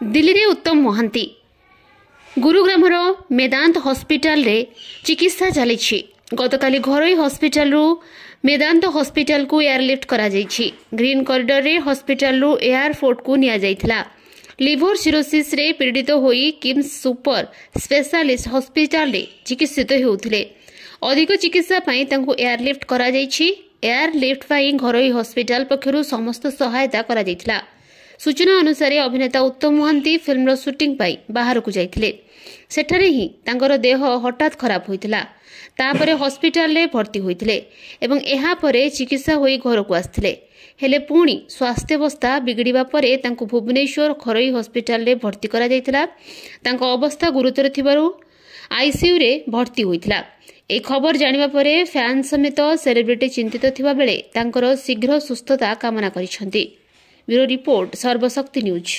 दिल्ली रे उत्तम महांती गुरुग्रामर मेदांत हॉस्पिटल रे चिकित्सा चली गतकाली घरोई हॉस्पिटल रु मेदांत हॉस्पिटल को एयरलिफ्ट करा जायछि। ग्रीन कॉरिडोर रे हॉस्पिटल रु एयरपोर्ट को निया जायथिला। लिवर सिरोसिस रे पीड़ित होई किम्स सुपर स्पेशलिस्ट हॉस्पिटल रे चिकित्सित हेउथिले। अधिक चिकित्सा पई तांको एयरलिफ्ट करा जायछि। एयरलिफ्ट पई घरोई हॉस्पिटल पक्षरु समस्त सहायता करा जायथिला। सूचना अनुसार अभिनेता उत्तम महांती फिल्मर सुटिंग पाई बाहर को जाइथिले। सेठारे ही तांकर देह हठात खराब होइतिला। तापरे हॉस्पिटल रे भर्ती होइतिले एवं एहा परे चिकित्सा होई घर को आस्थिले। हेले पुणी स्वास्थ्यावस्था बिगड़िबा परे तांको भुवनेश्वर घरोई हॉस्पिटल रे भर्ती करा जाइतिला। तांको अवस्था गुरुतर थिबारु आईसीयू रे भर्ती होइतिला। ए खबर जानिबा परे फैन समेत सेलिब्रिटी चिंतित थिबा बेले तांकर शीघ्र सुस्थता कामना करिसंती। Bureau report Sarvashakti news.